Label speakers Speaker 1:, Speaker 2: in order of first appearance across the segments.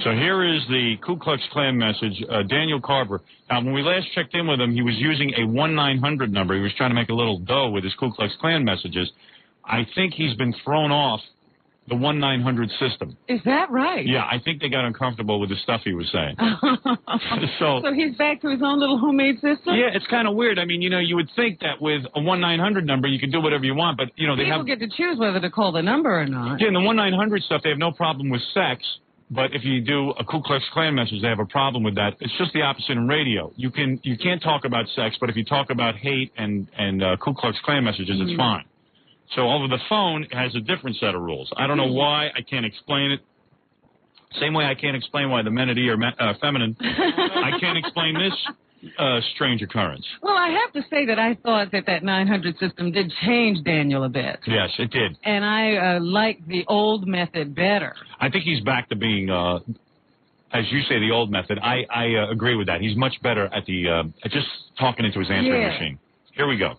Speaker 1: So here is the Ku Klux Klan message. Daniel Carver. Now, when we last checked in with him, he was using a 1-900 number. He was trying to make a little dough with his Ku Klux Klan messages. I think he's been thrown off the 1-900 system.
Speaker 2: Is that right?
Speaker 1: Yeah, I think they got uncomfortable with the stuff he was saying.
Speaker 2: So he's back to his own little homemade system?
Speaker 1: Yeah, it's kind of weird. I mean, you know, you would think that with a 1-900 number, you could do whatever you want, but, you know,
Speaker 2: People get to choose whether to call the number or not.
Speaker 1: Yeah, in the 1-900 stuff, they have no problem with sex. But if you do a Ku Klux Klan message, they have a problem with that. It's just the opposite in radio. You can't talk about sex, but if you talk about hate and Ku Klux Klan messages, it's fine. So over the phone, it has a different set of rules. I don't know why. I can't explain it. Same way I can't explain why the men at E are feminine. I can't explain this strange occurrence.
Speaker 2: Well, I have to say that I thought that 900 system did change Daniel a bit.
Speaker 1: Yes, it did.
Speaker 2: And I like the old method better.
Speaker 1: I think he's back to being, as you say, the old method. I agree with that. He's much better at the at just talking into his answering machine. Here we go.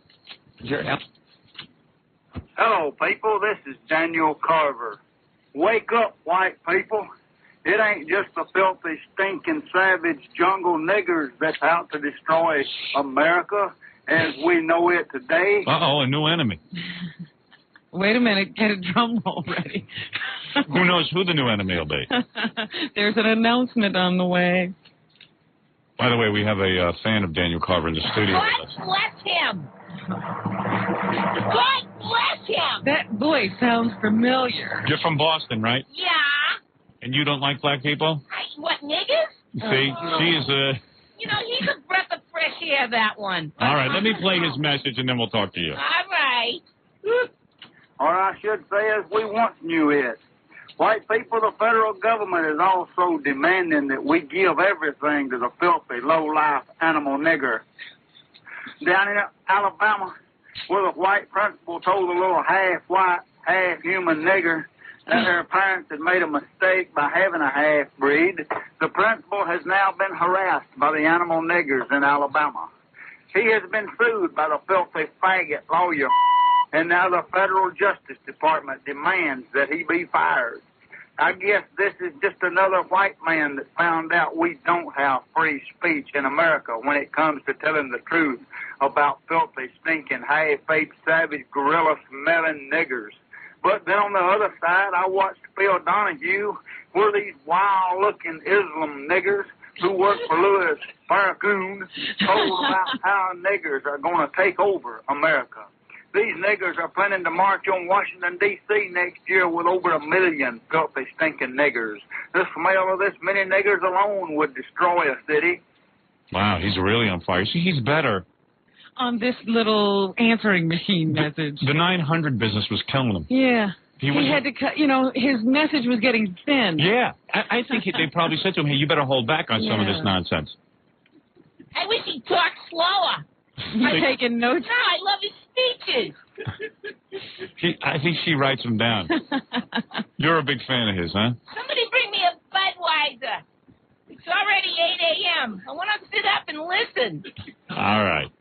Speaker 3: Hello, people. This is Daniel Carver. Wake up, white people. It ain't just the filthy, stinking, savage jungle niggers that's out to destroy America as we know it today.
Speaker 1: Uh-oh, a new enemy.
Speaker 2: Wait a minute. Get a drum roll ready.
Speaker 1: Who knows who the new enemy will be?
Speaker 2: There's an announcement on the way.
Speaker 1: By the way, we have a fan of Daniel Carver in the studio with us.
Speaker 4: God bless him. God bless him.
Speaker 2: That voice sounds familiar.
Speaker 1: You're from Boston, right?
Speaker 4: Yeah.
Speaker 1: And you don't like black people?
Speaker 4: What, niggas?
Speaker 1: See, she is a...
Speaker 4: You know, he's a breath of fresh air, that one.
Speaker 1: All right, let me play his message, and then we'll talk to you.
Speaker 4: All right.
Speaker 3: Or I should say as we once knew it. White people, the federal government is also demanding that we give everything to the filthy, low-life animal nigger. Down in Alabama, where the white principal told the little half-white, half-human nigger that their parents had made a mistake by having a half-breed, the principal has now been harassed by the animal niggers in Alabama. He has been sued by the filthy faggot lawyer, and now the federal Justice Department demands that he be fired. I guess this is just another white man that found out we don't have free speech in America when it comes to telling the truth about filthy, stinking, half-baked, savage, gorilla-smelling niggers. But then on the other side, I watched Phil Donahue, where these wild-looking Islam niggers who work for Louis Farrakhan told about how niggers are going to take over America. These niggers are planning to march on Washington, D.C. next year with over 1 million filthy, stinking niggers. The smell of this many niggers alone would destroy a city.
Speaker 1: Wow, he's really on fire. See, he's better.
Speaker 2: On this little answering machine message.
Speaker 1: The 900 business was killing him.
Speaker 2: Yeah. He had to cut, you know, his message was getting thin.
Speaker 1: Yeah. I think they probably said to him, hey, you better hold back on some of this nonsense.
Speaker 4: I wish he'd talk slower.
Speaker 2: I'm taking notes.
Speaker 4: No, I love his speeches.
Speaker 1: I think she writes them down. You're a big fan of his, huh?
Speaker 4: Somebody bring me a Budweiser. It's already 8 a.m. I want to sit up and listen.
Speaker 1: All right.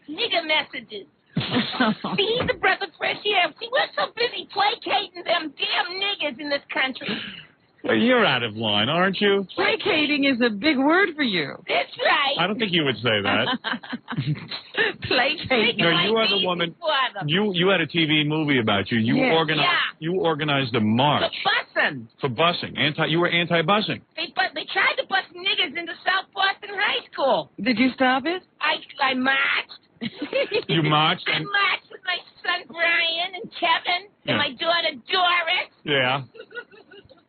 Speaker 4: Nigger messages. See, he's a breath of fresh air. See, we're so busy placating them damn niggers in this country.
Speaker 1: Well, you're out of line, aren't you?
Speaker 2: Placating is a big word for you.
Speaker 4: That's right.
Speaker 1: I don't think you would say that.
Speaker 2: Placating.
Speaker 1: No, you are the woman. You had a TV movie about you. You organized a march.
Speaker 4: For busing.
Speaker 1: For busing. You were anti-busing.
Speaker 4: They tried to bus niggers into South Boston High School.
Speaker 2: Did you stop it?
Speaker 4: I marched.
Speaker 1: You marched?
Speaker 4: I marched with my son Brian and Kevin and my daughter Doris.
Speaker 1: Yeah.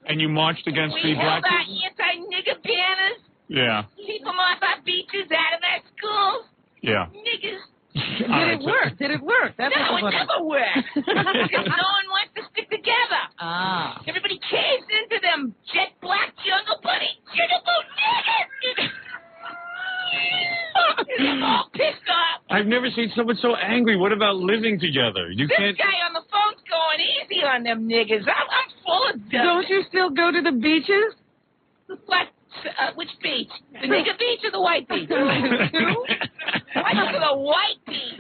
Speaker 1: And you marched against the black
Speaker 4: people? We held our anti-nigger banners.
Speaker 1: Yeah.
Speaker 4: Keep them off our beaches, out of our schools.
Speaker 1: Yeah.
Speaker 4: Niggers.
Speaker 2: Did it work? Did it work?
Speaker 4: No, it never worked. Because no one wants to stick together.
Speaker 2: Ah.
Speaker 4: Everybody caves into them jet black jungle bunny jigaboo niggers. I'm all pissed off.
Speaker 1: I've never seen someone so angry. What about living together? You
Speaker 4: this
Speaker 1: can't.
Speaker 4: Guy on the phone's going easy on them niggers. I'm full of them.
Speaker 2: Don't you still go to the beaches?
Speaker 4: What? Which beach? The nigger beach or the white beach? I go to the white beach.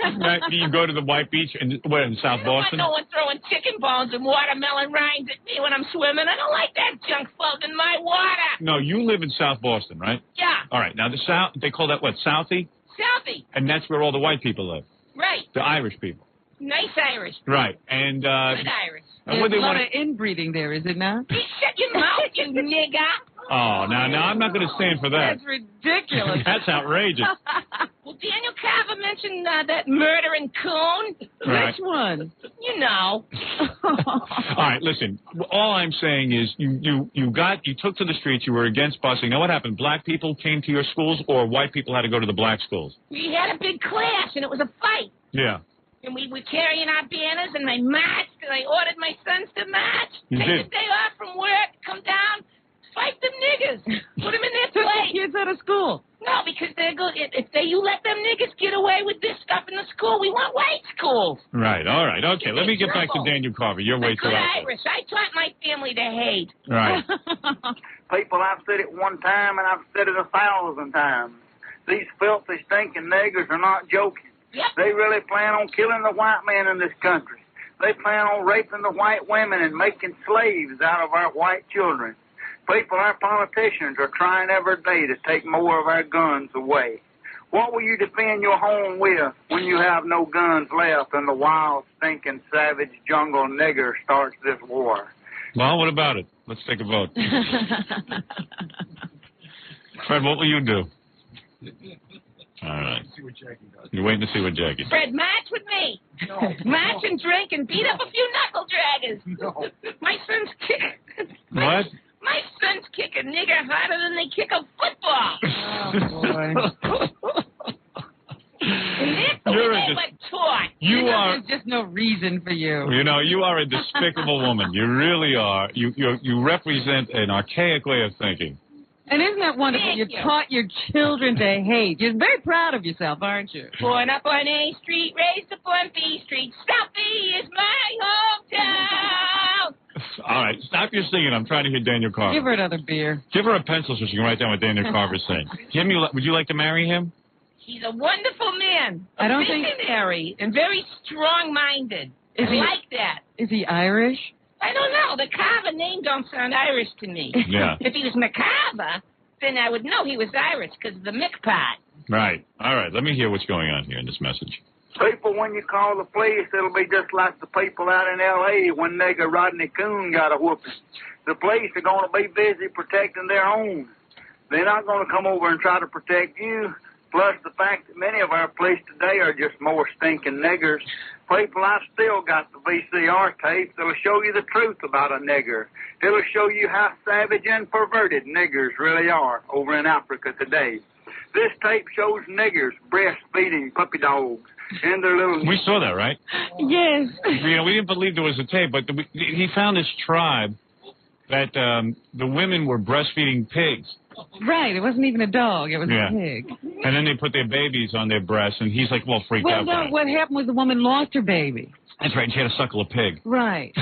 Speaker 1: You go to the white beach in South Boston?
Speaker 4: I don't want no one throwing chicken bones and watermelon rinds at me when I'm swimming. I don't like that junk floating in my water.
Speaker 1: No, you live in South Boston, right?
Speaker 4: Yeah.
Speaker 1: All right. Now, the South, they call that what, Southie?
Speaker 4: Southie.
Speaker 1: And that's where all the white people live.
Speaker 4: Right.
Speaker 1: The Irish people.
Speaker 4: Nice Irish.
Speaker 1: Right. And,
Speaker 4: Good Irish.
Speaker 1: and
Speaker 2: There's
Speaker 1: what they
Speaker 2: a lot
Speaker 1: want
Speaker 2: of inbreeding there, is it not?
Speaker 4: You shut your mouth, you nigger.
Speaker 1: Oh, now, I'm not going to stand for that.
Speaker 2: That's ridiculous.
Speaker 1: That's outrageous.
Speaker 4: Well, Daniel Carver mentioned that murdering coon.
Speaker 1: Right.
Speaker 2: Which one?
Speaker 4: You know.
Speaker 1: All right, listen. All I'm saying is you took to the streets. You were against busing. Now, what happened? Black people came to your schools, or white people had to go to the black schools?
Speaker 4: We had a big clash, and it was a fight.
Speaker 1: Yeah.
Speaker 4: And we were carrying our banners, and I marched, and I ordered my sons to march.
Speaker 1: You
Speaker 4: Take
Speaker 1: did.
Speaker 4: the day off from work, come down, fight them niggers, put them in their
Speaker 2: Took the
Speaker 4: place.
Speaker 2: kids out of school.
Speaker 4: No, because they're good. You let them niggers get away with this stuff in the school, we want white schools.
Speaker 1: Right. All right. Okay. Let me get back to Daniel Carver. You're way too
Speaker 4: Good
Speaker 1: out there.
Speaker 4: Irish. I taught my family to hate.
Speaker 1: Right.
Speaker 3: People, I've said it one time and I've said it 1,000 times. These filthy, stinking niggers are not joking.
Speaker 4: Yep.
Speaker 3: They really plan on killing the white man in this country. They plan on raping the white women and making slaves out of our white children. People, our politicians are trying every day to take more of our guns away. What will you defend your home with when you have no guns left and the wild, stinking, savage jungle nigger starts this war?
Speaker 1: Well, what about it? Let's take a vote. Fred, what will you do? All right. You're waiting to see what Jackie does.
Speaker 4: Fred, match with me.
Speaker 3: No.
Speaker 4: Match and drink and beat up a few knuckle draggers.
Speaker 3: No.
Speaker 4: My sons kick.
Speaker 1: What?
Speaker 4: My sons kick a nigger harder than they kick a football.
Speaker 2: Oh, boy.
Speaker 4: And that's the
Speaker 1: You're
Speaker 4: way
Speaker 1: a
Speaker 4: they
Speaker 1: dis-
Speaker 4: were taught.
Speaker 1: You are.
Speaker 2: There's just no reason for you.
Speaker 1: You know, you are a despicable woman. You really are. You represent an archaic way of thinking.
Speaker 2: And isn't that wonderful?
Speaker 4: Thank
Speaker 2: You
Speaker 4: you.
Speaker 2: taught your children to hate. You're very proud of yourself, aren't you?
Speaker 4: Born up on A Street, raised up on B Street. South B is my hometown.
Speaker 1: All right, stop your singing. I'm trying to hear Daniel Carver.
Speaker 2: Give her another beer.
Speaker 1: Give her a pencil so she can write down what Daniel Carver's saying. Jimmy, would you like to marry him?
Speaker 4: He's a wonderful man.
Speaker 2: I don't think-
Speaker 4: visionary and very strong-minded. I
Speaker 2: Is he-
Speaker 4: like that.
Speaker 2: Is he Irish?
Speaker 4: I don't know. The Carver name don't sound Irish to me.
Speaker 1: Yeah.
Speaker 4: If he was McCarver, then I would know he was Irish because of the Mick part.
Speaker 1: Right. All right, let me hear what's going on here in this message.
Speaker 3: People, when you call the police, it'll be just like the people out in L.A. when nigger Rodney Coon got a whooping. The police are going to be busy protecting their own. They're not going to come over and try to protect you. Plus the fact that many of our police today are just more stinking niggers. People, I've still got the VCR tapes that'll show you the truth about a nigger. It'll show you how savage and perverted niggers really are over in Africa today. This tape shows niggers breastfeeding puppy dogs in their little...
Speaker 1: We saw that, right?
Speaker 2: Yes.
Speaker 1: You know, we didn't believe there was a tape, but he found this tribe that the women were breastfeeding pigs.
Speaker 2: Right. It wasn't even a dog. It was
Speaker 1: Yeah.
Speaker 2: a pig.
Speaker 1: And then they put their babies on their breasts, and he's like, well, freaked
Speaker 2: Well,
Speaker 1: out by
Speaker 2: no,
Speaker 1: it.
Speaker 2: what happened was the woman lost her baby.
Speaker 1: That's right, and she had to suckle a pig.
Speaker 2: Right.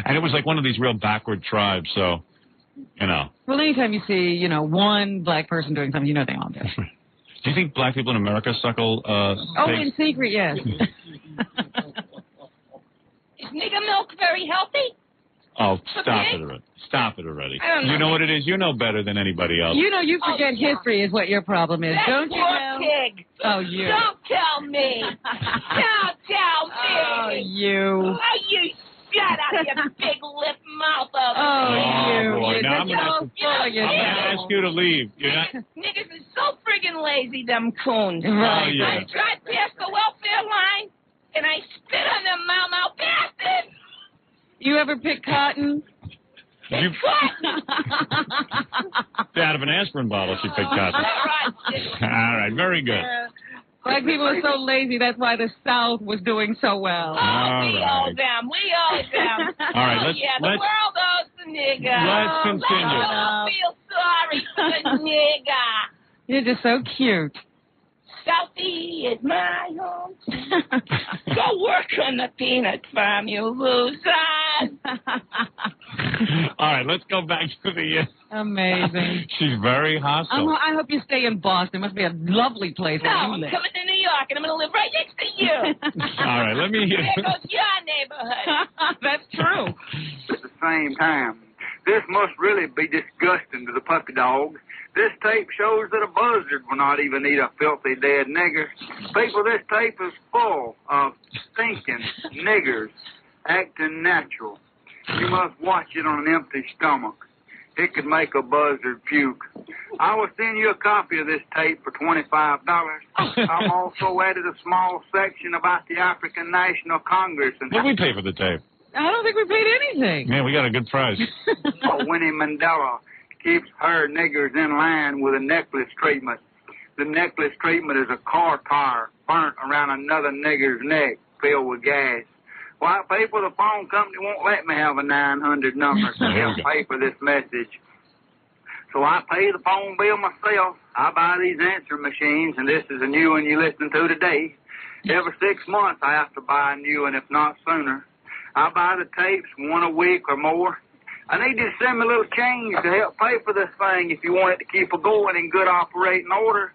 Speaker 1: And it was like one of these real backward tribes, so, you know.
Speaker 2: Well, anytime you see, one black person doing something, you know they all do.
Speaker 1: Do you think black people in America suckle
Speaker 2: Oh,
Speaker 1: pigs?
Speaker 2: in secret, yes.
Speaker 4: Is nigger milk very healthy?
Speaker 1: Oh, stop
Speaker 4: Okay.
Speaker 1: it already. Stop it already.
Speaker 4: I don't know.
Speaker 1: You know what it is? You know better than anybody else.
Speaker 2: You forget
Speaker 4: yeah.
Speaker 2: history is what your problem is,
Speaker 4: That
Speaker 2: don't you
Speaker 4: poor
Speaker 2: know?
Speaker 4: pig.
Speaker 2: Oh, you.
Speaker 4: Don't tell me. Don't tell me.
Speaker 2: Oh, you.
Speaker 4: Oh, you shut up, you big lip mouth of
Speaker 2: Oh,
Speaker 1: Oh,
Speaker 2: you.
Speaker 1: boy.
Speaker 2: You're
Speaker 1: Now I'm
Speaker 2: just
Speaker 1: gonna
Speaker 2: so
Speaker 1: have
Speaker 2: full of
Speaker 1: I'm going to
Speaker 2: yourself.
Speaker 1: ask you to leave. You're not...
Speaker 4: Niggas is so friggin' lazy, them coons.
Speaker 2: Right.
Speaker 1: Oh, yeah.
Speaker 4: I drive past the welfare line, and I spit on them mau bastards.
Speaker 2: You ever pick cotton?
Speaker 1: You...
Speaker 4: Cotton.
Speaker 1: Out of an aspirin bottle, she picked cotton. All right, very good.
Speaker 2: Black people are so lazy, that's why the South was doing so well.
Speaker 4: Oh, we owe them. We owe them.
Speaker 1: All right,
Speaker 4: Oh,
Speaker 1: let's-
Speaker 4: yeah, the
Speaker 1: let's-
Speaker 4: world owes the nigger.
Speaker 1: Let's continue.
Speaker 4: Don't feel sorry for the nigger.
Speaker 2: You're just so cute.
Speaker 4: Southie is my home. Go work on the peanut farm, you losers.
Speaker 1: All right, let's go back to the...
Speaker 2: Amazing.
Speaker 1: She's very hostile.
Speaker 2: I hope you stay in Boston. It must be a lovely place
Speaker 4: No,
Speaker 2: where
Speaker 4: I'm
Speaker 2: you live.
Speaker 4: coming to New York, and I'm going to live right next to you.
Speaker 1: All right, let me hear...
Speaker 4: There goes your neighborhood.
Speaker 2: That's true.
Speaker 3: At the same time, This must really be disgusting to the puppy dogs. This tape shows that a buzzard will not even eat a filthy dead nigger. People, this tape is full of stinking niggers acting natural. You must watch it on an empty stomach. It could make a buzzard puke. I will send you a copy of this tape for $25. I've also added a small section about the African National Congress. And
Speaker 1: what did we pay for the tape?
Speaker 2: I don't think we paid anything.
Speaker 1: Man, we got a good price.
Speaker 3: Winnie Mandela keeps her niggers in line with a necklace treatment. The necklace treatment is a car tire burnt around another nigger's neck filled with gas. White people, the phone company won't let me have a 900 number to help pay for this message. So I pay the phone bill myself. I buy these answering machines, and this is a new one you're listening to today. Every 6 months I have to buy a new one, if not sooner. I buy the tapes one a week or more. I need you to send me a little change to help pay for this thing if you want it to keep it going in good operating order.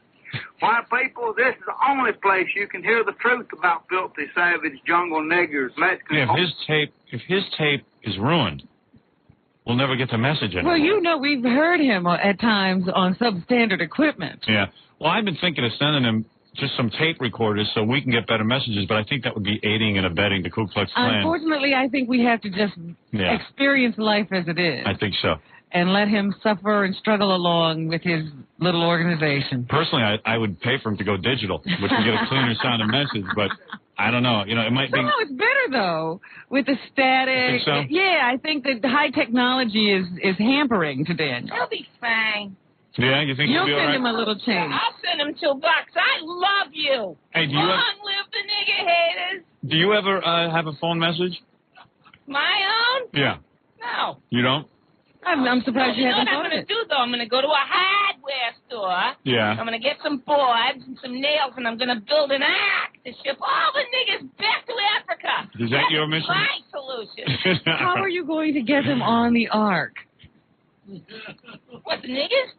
Speaker 3: White people, this is the only place you can hear the truth about filthy, savage jungle niggers.
Speaker 1: Yeah, if his tape is ruined, we'll never get the message anymore.
Speaker 2: Well, you know, we've heard him at times on substandard equipment.
Speaker 1: Yeah. Well, I've been thinking of sending him just some tape recorders so we can get better messages, but I think that would be aiding and abetting the Ku Klux Klan.
Speaker 2: Unfortunately, I think we have to just experience life as it is.
Speaker 1: I think so.
Speaker 2: And let him suffer and struggle along with his little organization.
Speaker 1: Personally, I would pay for him to go digital, which would get a cleaner sounding message, but I don't know. You know, it might be...
Speaker 2: Somehow it's better, though, with the static.
Speaker 1: You think so?
Speaker 2: Yeah, I think that high technology is hampering to Daniel.
Speaker 4: He'll be fine.
Speaker 1: Yeah, you think
Speaker 2: You'll
Speaker 1: he'll be all
Speaker 2: send
Speaker 1: right?
Speaker 2: him a little change.
Speaker 4: I'll send him $2. I love you.
Speaker 1: Hey,
Speaker 4: Long live the nigger haters.
Speaker 1: do you ever have a phone message?
Speaker 4: My own?
Speaker 1: Yeah.
Speaker 4: No.
Speaker 1: You don't?
Speaker 2: I'm surprised you
Speaker 4: know
Speaker 2: haven't
Speaker 4: what I'm
Speaker 2: thought of
Speaker 4: going to
Speaker 2: it.
Speaker 4: do, though? I'm going to go to a hardware store.
Speaker 1: Yeah.
Speaker 4: I'm going to get some boards and some nails, and I'm going to build an ark to ship all the niggers back to Africa.
Speaker 1: Is that your mission?
Speaker 4: My solution.
Speaker 2: How are you going to get them on the ark?
Speaker 4: What, the niggers?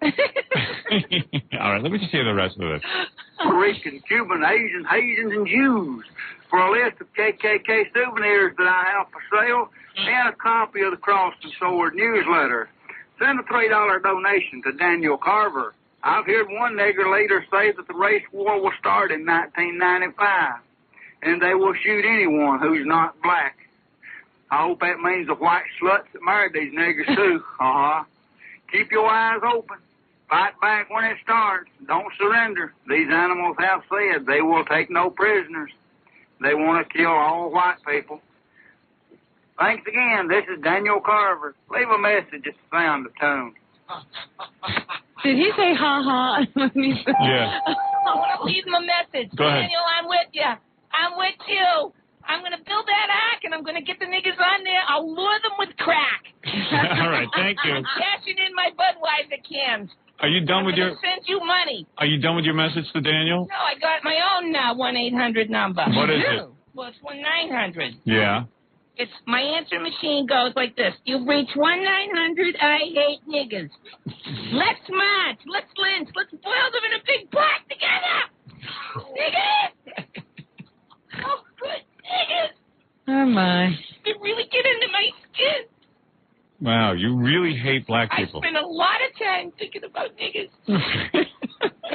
Speaker 1: All right, let me just hear the rest of it.
Speaker 3: Puerto Rican, Cuban, Asians, and Jews. For a list of KKK souvenirs that I have for sale, and a copy of the Cross and Sword newsletter. Send a $3 donation to Daniel Carver. I've heard one nigger leader say that the race war will start in 1995, and they will shoot anyone who's not black. I hope that means the white sluts that married these niggers, too. Keep your eyes open. Fight back when it starts. Don't surrender. These animals have said they will take no prisoners. They want to kill all white people. Thanks again. This is Daniel Carver. Leave a message at the sound of tone.
Speaker 2: Did he say ha-ha?
Speaker 1: Yeah.
Speaker 4: I want to leave him a message.
Speaker 1: Go ahead.
Speaker 4: Daniel, I'm with you. I'm with you. I'm going to build that ark, and I'm going to get the niggers on there. I'll lure them with crack.
Speaker 1: All right, thank you.
Speaker 4: I'm cashing in my Budweiser cans.
Speaker 1: Are you done with your...
Speaker 4: I'm going to send you money.
Speaker 1: Are you done with your message to Daniel?
Speaker 4: No, I got my own 1-800 number.
Speaker 1: What is it?
Speaker 4: Well, it's 1-900.
Speaker 1: Yeah.
Speaker 4: It's my answer machine goes like this. You've reached 1-900 I hate niggers. Let's march. Let's lynch. Let's boil them in a big pot together. Niggers! Oh, good niggers.
Speaker 2: Oh, my.
Speaker 4: They really get into my skin.
Speaker 1: Wow, you really hate black people.
Speaker 4: I spend a lot of time thinking about niggers.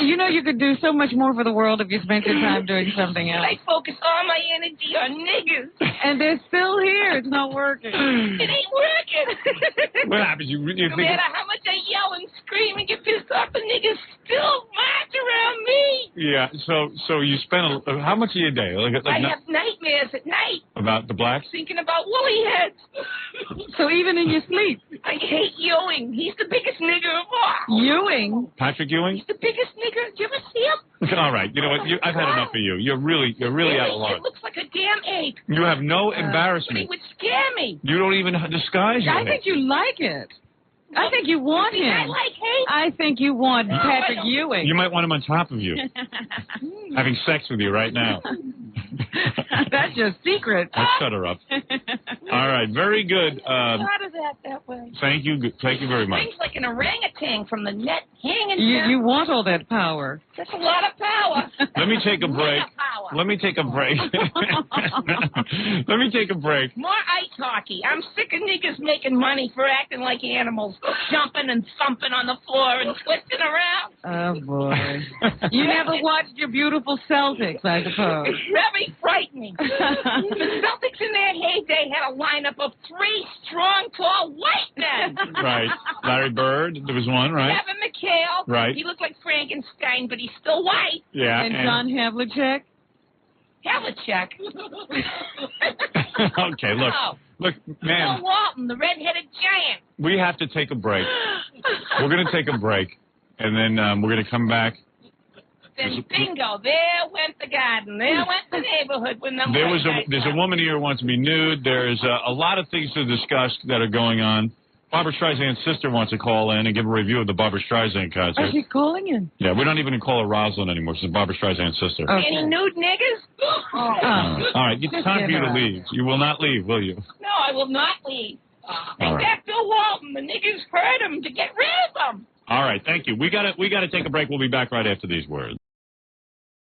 Speaker 2: You know you could do so much more for the world if you spent your time doing something else.
Speaker 4: I focus all my energy on niggers.
Speaker 2: And they're still here. It's not working.
Speaker 4: It ain't working.
Speaker 1: What happens? You
Speaker 4: No
Speaker 1: think...
Speaker 4: matter how much I yell and scream and get pissed off, the niggas still march around me.
Speaker 1: Yeah, so you spend how much of your day?
Speaker 4: I have nightmares at night.
Speaker 1: About the blacks?
Speaker 4: Thinking about woolly heads.
Speaker 2: So even in your sleep.
Speaker 4: I hate Ewing. He's the biggest nigger of all.
Speaker 2: Ewing?
Speaker 1: Patrick Ewing?
Speaker 4: He's the biggest nigger. Did you ever see him?
Speaker 1: All right, you know what? I've had enough of you. You're really out of line.
Speaker 4: He looks like a damn ape.
Speaker 1: You have no
Speaker 4: But he
Speaker 1: embarrassment.
Speaker 4: would scare me.
Speaker 1: You don't even disguise your
Speaker 2: I
Speaker 1: hate.
Speaker 2: think you like it. I think you want
Speaker 4: See, I
Speaker 2: him.
Speaker 4: like hate.
Speaker 2: I think you want Patrick Ewing.
Speaker 1: You might want him on top of you, having sex with you right now.
Speaker 2: That's your secret.
Speaker 1: Let's shut her up. All right, very good.
Speaker 4: How does that way?
Speaker 1: Thank you very much.
Speaker 4: Swings like an orangutan from the net hanging
Speaker 2: You
Speaker 4: down.
Speaker 2: you want all that power.
Speaker 4: That's a lot of power.
Speaker 1: Let me take a break.
Speaker 4: Power.
Speaker 1: Let me take a break. Let me take a break.
Speaker 4: More ice hockey. I'm sick of niggas making money for acting like animals, jumping and thumping on the floor and twisting around.
Speaker 2: Oh, boy. You never watched your beautiful Celtics, I suppose.
Speaker 4: It's very frightening. The Celtics in their heyday had a lineup of 3 strong, tall white men.
Speaker 1: Right. Larry Bird, there was one, right?
Speaker 4: Kevin McHale.
Speaker 1: Right.
Speaker 4: He looked like Frankenstein, but he's still white.
Speaker 1: Yeah.
Speaker 2: And John Havlicek?
Speaker 4: Havlicek.
Speaker 1: Okay, look.
Speaker 4: Oh.
Speaker 1: Look, man,
Speaker 4: Bill Walton, the red-headed giant.
Speaker 1: we have to take a break. We're going to take a break, and then we're going to come back.
Speaker 4: Then bingo, there went the garden. There went the neighborhood when the
Speaker 1: There's a woman here who wants to be nude. There's a lot of things to discuss that are going on. Barbara Streisand's sister wants to call in and give a review of the Barbara Streisand concert.
Speaker 2: Oh, she's calling in.
Speaker 1: Yeah, we don't even call her Rosalind anymore. She's Barbara Streisand's sister.
Speaker 2: Okay.
Speaker 4: Any nude niggas?
Speaker 2: Oh.
Speaker 1: All right, it's time for you to leave. You will not leave, will you?
Speaker 4: No, I will not leave.
Speaker 1: All
Speaker 4: And
Speaker 1: right.
Speaker 4: that Bill Walton, the niggas heard him to get rid of him.
Speaker 1: All right, thank you. We gotta take a break. We'll be back right after these words.